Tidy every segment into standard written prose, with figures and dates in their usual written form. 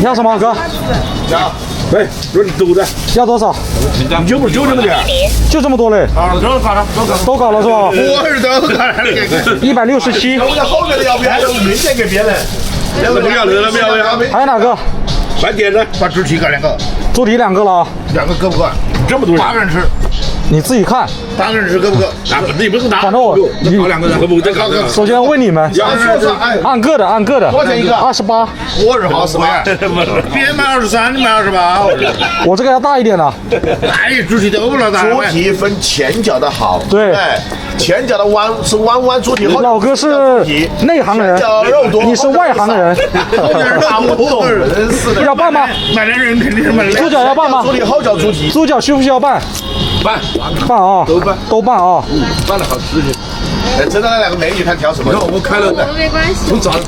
要什么哥？要，对，有点多的。要多少？就不就这么点？就这么多嘞？啊，都搞了，都搞了是吧？我儿都搞了167。我后面的要不要明显给别人？不要了，不要。还有哪个？慢点的，把猪蹄搞2个，猪蹄2个了啊。2个够不够？这么多人，8个人吃。你自己看8个人吃够不够？啊，你不是拿，反正我搞2个人，不再搞。首先问你们，按个的，多少钱一个？28。我是好28，别人买23，你买28。我这个要大一点的。哎，猪蹄都不老大。猪蹄分前脚的好，对，前脚的弯是弯猪蹄。老哥是内行人，你是外行人。不懂人似的。要拌吗？买的人肯定是买的。猪脚要拌吗？猪蹄后脚猪蹄。猪脚需不需要拌？拌啊，都拌啊。拌的好吃些。真的那2个美女看挑什么？我开了，没关系。从早上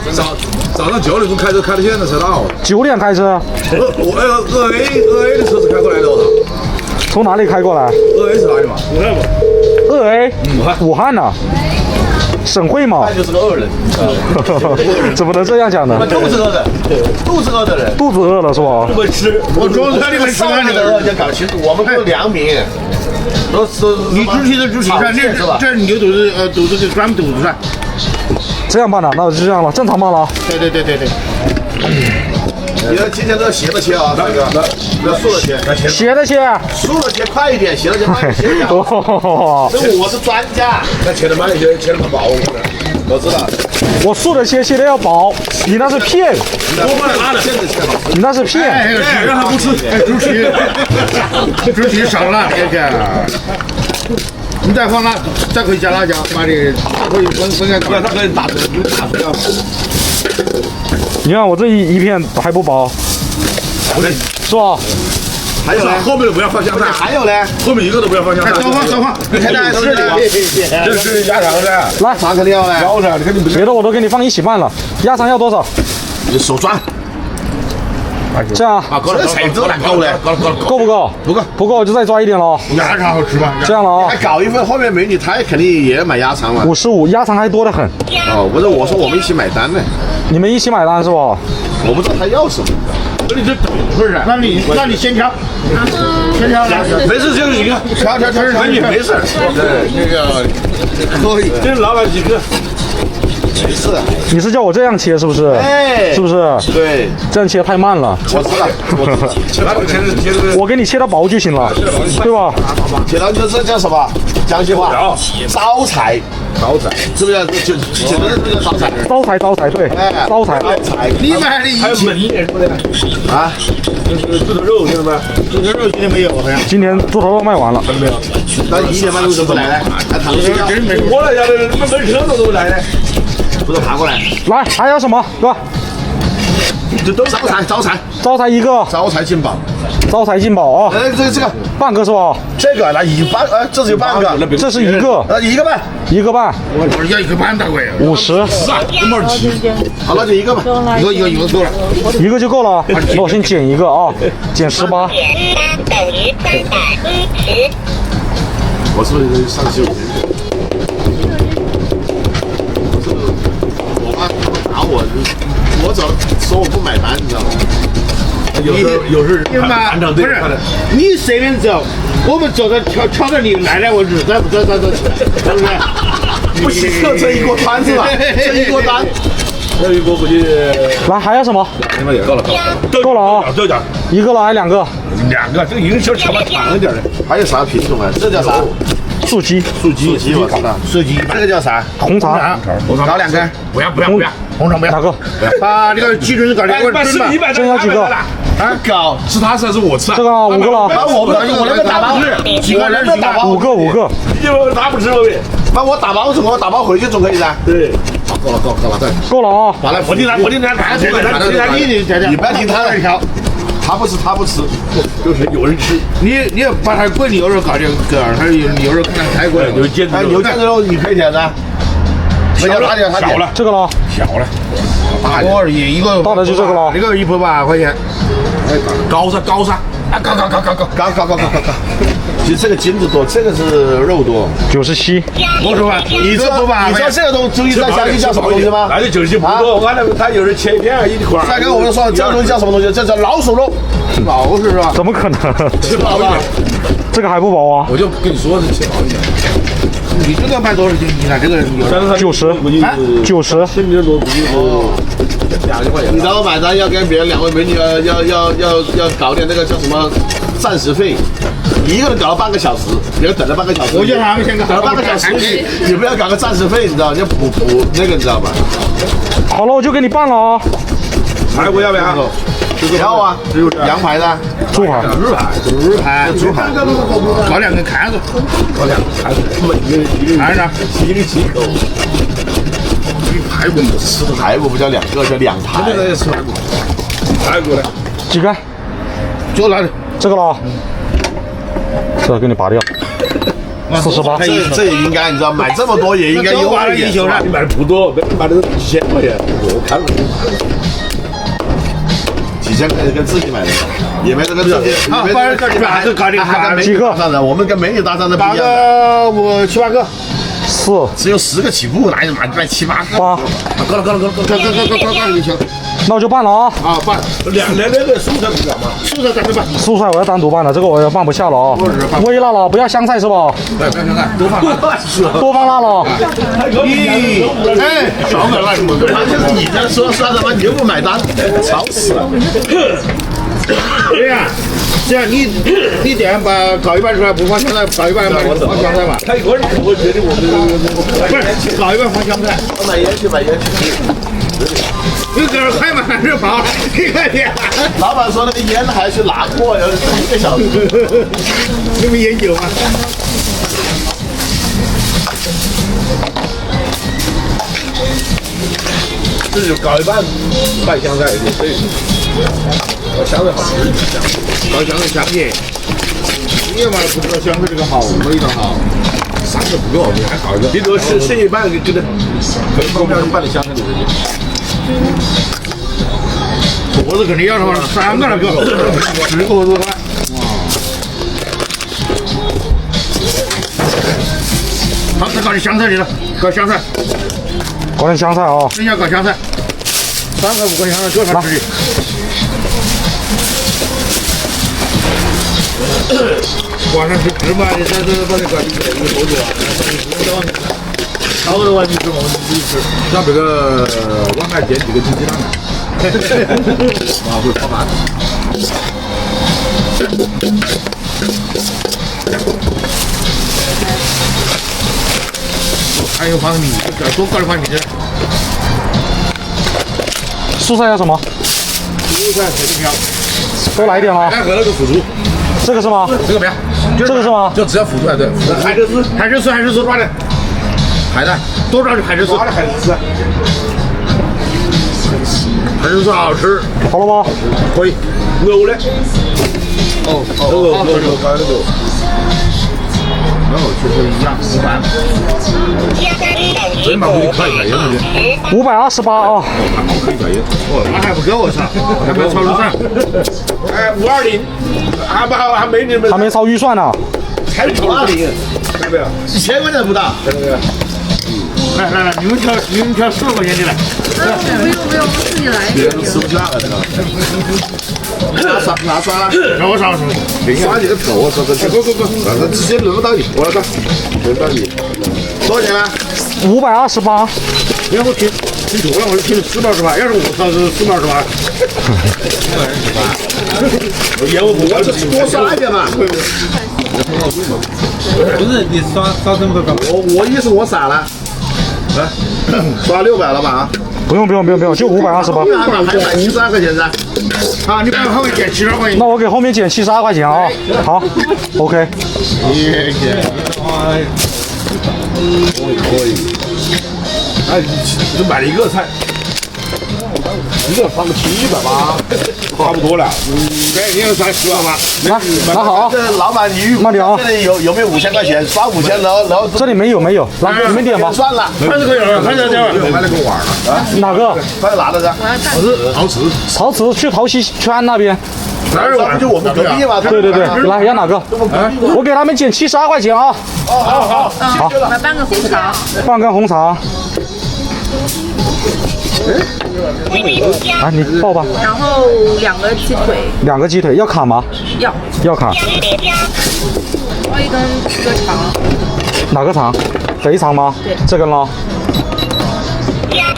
9点钟开车，开到现在才到。9点开车。2A 的车子开过来的，我操！从哪里开过来？2A 是哪里嘛？2A，武汉呐。省会嘛？那就是个恶人。怎么能这样讲呢？肚子饿的，肚子饿的人，肚子饿了是吧？不吃，我中餐里面吃饭的要搞清楚，我们不良民。你猪蹄的猪蹄上，这牛肚子肚子就专门肚子上。这样办的，那我就这样了，正常办了。对。你要今天都要斜着切啊，大哥，要竖着切，斜着切，竖着切快一点，斜着切慢一点。这我是专家，那切的慢一些，切的不薄，我知道。我竖着切，切的要薄，你那是骗，你那是骗。让他不吃，猪蹄少了，这个。你再放辣，再可以加辣椒，把这可以分开搞。它可以打出来。你看我这一片还不薄，是吧？还有呢，后面的不要放香菜。还有呢，后面一个都不要放香菜。少放，你看这是这是鸭肠噻。来，肠肯定要来。要噻，你看你不别的我都给你放一起拌了。鸭肠要多少？你手抓。这样啊，够了，够了，够不够？不够就再抓一点喽。鸭肠好吃吧？这样了啊。还搞一份，后面美女她肯定也买鸭肠嘛。55，鸭肠还多得很。哦，不是，我说我们一起买单呢。你们一起买单是吧？我不知道他要什么。你这等会儿啊？那你先挑，先挑来。没事，就是一个。挑，那你没事。对，这个可以。这老板几个？没事。你是叫我这样切是不是？哎，是不是？对，这样切太慢了。我知道。我给你切到薄就行了，对吧？切到这叫什么？江西话。招财。是不是？就这个招财。招财，对。招财。你买的一起啊？就是猪头肉，听到没？猪头肉今天没有，好像。今天猪头肉卖完了。没有。那1点半路怎么来呢？还躺着睡觉。我来家的，没车都怎么来呢？不是爬过来。来，还要什么，哥？这都招财。招财一个。招财进宝。招财进宝啊！这个半个是吧？这个那一半，这是有半个，这是一个，一个半，一个半，我要1个半大贵，50，好，那就一个吧，一个够了，一个就够了。那我先减一个啊，减18。等于310。我是不是上15？我爸打我走说我不买单，你知道吗？有时候不是你随便走，我们走着挑着你来我日，咱不，是不是？不行，这一锅端是吧？这一锅端，这一锅估计来还要什么？也够了啊！这点一个了还2个？2个，这个一个小长一点的。还有啥品种啊？这叫啥？素鸡，我看到。素鸡，这个叫啥？红肠，搞2根。不要，红肠不要。哪个？把这个鸡胗搞2个，这要几个？啊，搞是他吃还是我吃？这个5个了。把我那个打包，我那个打包5个。他不吃了呗？把我打包，我打包回去总可以噻。对。够了啊！完了，我听他，你不要听他的挑，他不吃，就是有人吃。你要把他贵牛肉搞点个，他牛肉看着太贵了，牛腱子肉你可以点噻。小了，这个了，小了，大锅而已，一个大的就这个了，一个180块钱，高噻，啊高，其实这个筋子多，这个是肉多。 97，我说吧，一个不把你知道这个东西在湘西叫什么东西吗？那就就是不多，俺那他有人切片一块。再跟我们说，这个东西叫什么东西？这叫老鼠肉。老是是吧？怎么可能？吃饱吧？这个还不薄啊？我就跟你说是切好一点。你这个卖多少斤？你看这个90，10米多估计是2块钱。你知道买单要跟别人2位美女要搞点那个叫什么暂时费，一个人搞了半个小时，你要等了半个小时。我叫他们先搞了半个小时，你不要搞个暂时费，你知道？你要补那个，你知道吧？好了，我就给你办了啊。排骨要不要？要啊，羊排的，猪排，猪排，搞2根看着，搞2根看着，稀里几口。排骨吃的排骨不叫2个，叫2排。现在也吃排骨，排骨呢？几根？就拿的这个了，这个给你拔掉。48，这也应该，你知道，买这么多也应该优惠一点。你买的不多，买的几千块钱，我看了。几千块钱跟自己买的，也没这个自己，反正还是搞点几个？我们跟美女搭讪的不8一样。个我7、8个，4，只有10个起步，哪有买7、8个？ 8，够了就行。那我就办了啊。啊，办那个蔬菜不干嘛？蔬菜咱就办。蔬菜我要单独办了，这个我也放不下了啊。微辣了，不要香菜是吧？对，不要香菜，多放辣。多放辣了。哎，少点辣什么？就是你这说算什么？你又不买单，吵死了。对呀，这样你这样把搞一半出来不放香菜，搞一半放香菜嘛。他一个人我觉得我们不是搞一半放香菜。买烟去，买烟去。你搁这开门还是跑？你看你，老板说那个烟还去拿货，要等1个小时。你们研究吗？这就搞一半拌香菜，可以。香菜好吃，搞香菜香耶。你嘛不知道香菜这个好，味道好。3个不够，你还搞一个。你多剩一半给他，我们要拌的香菜里头去。坨子肯定要的话，3个那个，10个坨子饭。好，再搞点香菜里头，搞香菜，搞点香菜啊。剩下搞香菜，3块5块香菜够他吃的。晚上吃芝麻的，这把那个一个坨子啊，炒的话你吃我们自己吃，像这个碗还煎几个鸡蛋呢，啊会炒饭。还有放米，多搞点放米的。蔬菜要什么？蔬菜随便挑，多来一点啊。再和那个腐竹，这个是吗？这个不要，这个是吗？就只要腐竹对。海蜇丝，海蜇丝抓的，海带多抓点海蜇丝，海蜇丝。海蜇丝好吃，好了吗？可以。牛的，哦，刚才那个。确实一样，500。真把我给看一下烟了去。 528啊。看一下烟，哦，那还不够我操，还没超预算。哎，520，还没你们。还没超预算呢。才520，看到没有？1000块钱不到。看到没有？来，你们挑4块钱的来。不用，自己来。别人都吃不下了，这个。拿刷了，让我刷。刷你个头！我说这不，反正直接轮不到你，我来干，轮到你。多少钱呢？528。你看我听错了，我就听428，要是我操是428。我这多刷一点嘛。不是你刷成不高。我意思我傻了，来刷600了吧啊？不用，就528。还买72块钱噻。啊，你把后面减72块钱。那我给后面减72块钱啊。好 ，OK。可以。哎，你就买了1个菜，1个放个700吧。差不多了。对，你有30万吗？拿好啊。这老板，你慢点啊这里有没有5000块钱？刷5000，然后这里没有，来你们点吧。算了，反正可以了，反正这样。买那个碗了。哪个？快拿着噻。陶瓷。陶瓷去陶溪圈那边。哪儿碗？就我们隔壁嘛。对，来要哪个？我给他们减72块钱啊。好，来半个红茶，半根红茶。啊，你报吧。然后2个鸡腿， 2个鸡腿要砍吗？要砍。要一个肠，哪个肠？肥肠吗？对这根咯。要2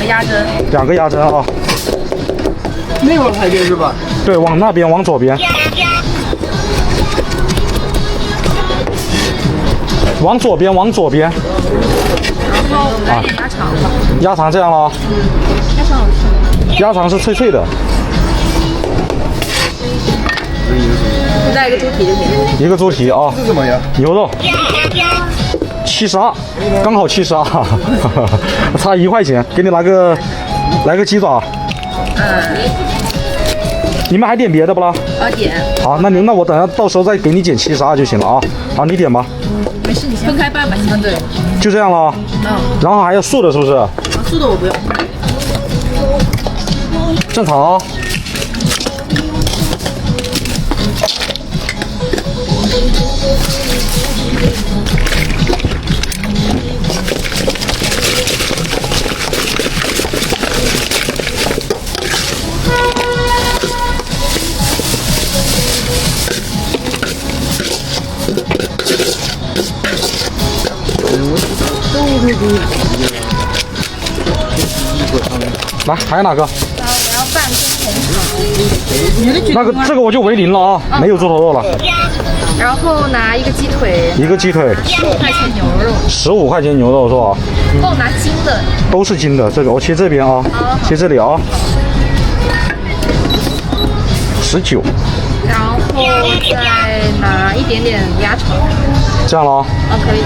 个鸭胗2个鸭胗啊。那碗排队是吧？对，往那边，往左边。往左边。然后来点鸭肠吧，鸭肠这样咯。鸭肠好吃。鸭肠是脆脆的。再一个猪蹄就行。一个猪蹄啊。是什么呀？牛肉。72，刚好72，差1块钱，给你来个鸡爪。你们还点别的不啦？点。好，那我等下到时候再给你减72就行了啊。好，你点吧。没事，你先分开拌吧。对。就这样了。然后还有素的，是不是？素的我不用。正常啊。来，还有哪个？我要半根红肠。这个我就为0了啊，没有猪头肉了。然后拿一个鸡腿。一个鸡腿。15块钱牛肉。15块钱牛肉是吧？帮我拿筋的。都是筋的，这个我切这边啊，切这里啊。19。然后再拿一点点鸭肠。这样了啊。可以。